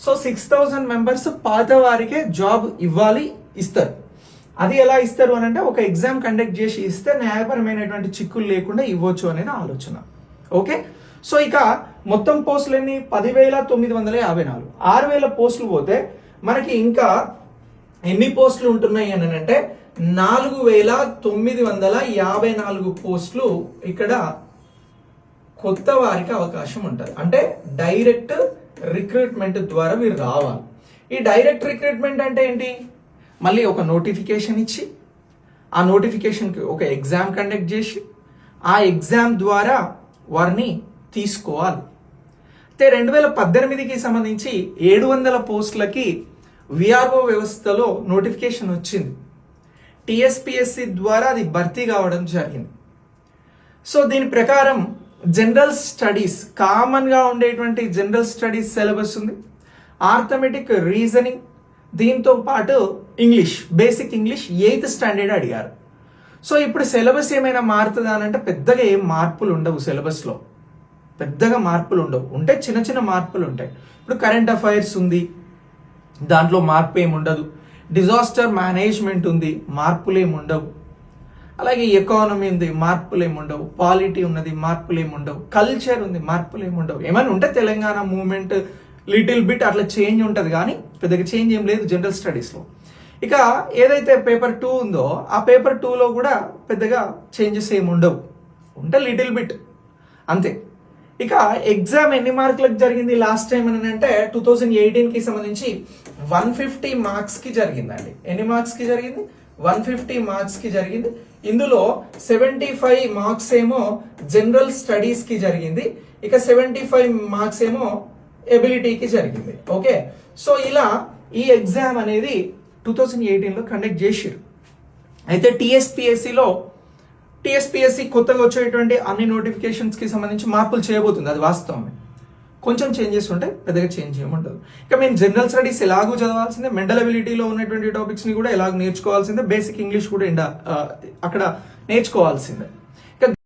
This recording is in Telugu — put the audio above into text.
సో 6,000 మెంబర్స్ పాత వారికే జాబ్ ఇస్తారు. అది ఎలా ఇస్తారు అని అంటే ఒక ఎగ్జామ్ కండక్ట్ చేసి ఇస్తే న్యాయపరమైనటువంటి చిక్కులు లేకుండా ఇవ్వచ్చు అనేది ఆలోచన. ఓకే, సో ఇక మొత్తం పోస్టులు ఎన్ని? 10,954. 6,000 పోస్టులు పోతే మనకి ఇంకా ఎన్ని పోస్టులు ఉంటున్నాయి అని అంటే 4,954 పోస్టులు ఇక్కడ కొత్త వారికి అవకాశం ఉంటుంది. అంటే డైరెక్ట్ రిక్రూట్మెంట్ ద్వారా మీరు రావాలి. ఈ డైరెక్ట్ రిక్రూట్మెంట్ అంటే ఏంటి? మళ్ళీ ఒక నోటిఫికేషన్ ఇచ్చి ఆ నోటిఫికేషన్కి ఒక ఎగ్జామ్ కండక్ట్ చేసి ఆ ఎగ్జామ్ ద్వారా వారిని తీసుకోవాలి. అయితే 2018కి సంబంధించి 700 పోస్టులకి విఆర్ఓ వ్యవస్థలో నోటిఫికేషన్ వచ్చింది. టిఎస్పిఎస్సి ద్వారా అది భర్తీ కావడం జరిగింది. సో దీని ప్రకారం జనరల్ స్టడీస్, కామన్గా ఉండేటువంటి జనరల్ స్టడీస్ సిలబస్ ఉంది. ఆర్థమెటిక్, రీజనింగ్, దీంతో పాటు English, basic English 8th standard అడిగారు. సో ఇప్పుడు సిలబస్ ఏమైనా మారుతుందా అని అంటే పెద్దగా ఏం మార్పులు ఉండవు. సిలబస్లో పెద్దగా మార్పులు ఉండవు, ఉంటే చిన్న చిన్న మార్పులు ఉంటాయి. ఇప్పుడు కరెంట్ అఫైర్స్ ఉంది, దాంట్లో మార్పు ఏమి ఉండదు. డిజాస్టర్ మేనేజ్మెంట్ ఉంది, మార్పులు ఏమి ఉండవు. అలాగే ఎకానమీ ఉంది, మార్పులు ఏమి ఉండవు. పాలిటీ ఉన్నది, మార్పులు ఏమి ఉండవు. కల్చర్ ఉంది, మార్పులు ఏమి ఉండవు. ఏమైనా ఉంటే తెలంగాణ మూవ్మెంట్ లిటిల్ బిట్ అట్లా చేంజ్ ఉంటుంది, కానీ పెద్దగా చేంజ్ ఏం లేదు జనరల్ స్టడీస్లో. ఇక ఏదైతే పేపర్ 2 ఉందో ఆ పేపర్ 2లో కూడా పెద్దగా చేంజెస్ ఏమి ఉండవు, ఉంటే లిటిల్ బిట్ అంతే. ఇక ఎగ్జామ్ ఎన్ని మార్కులకు జరిగింది లాస్ట్ టైం అని అంటే 2018కి సంబంధించి 150 మార్క్స్కి జరిగిందండి. ఎన్ని మార్క్స్కి జరిగింది? 150 మార్క్స్కి జరిగింది. ఇందులో 75 మార్క్స్ ఏమో జనరల్ స్టడీస్కి జరిగింది, ఇక 75 మార్క్స్ ఏమో ఎబిలిటీకి జరిగింది. ఓకే, సో ఇలా ఈ ఎగ్జామ్ అనేది 2018లో కండక్ట్ చేసిరు. అయితే టీఎస్పీఎస్సీ కొత్తగా వచ్చేటువంటి అన్ని నోటిఫికేషన్స్కి సంబంధించి మార్పులు చేయబోతుంది, అది వాస్తవమే. కొంచెం చేంజెస్ ఉంటాయి, పెద్దగా చేంజ్ ఏముండదు. ఇక మేము జనరల్ స్టడీస్ ఎలాగూ చదవాల్సిందే, మెంటల్ అబిలిటీలో ఉన్నటువంటి టాపిక్స్ని కూడా ఎలాగో నేర్చుకోవాల్సిందే, బేసిక్ ఇంగ్లీష్ కూడా అక్కడ నేర్చుకోవాల్సిందే.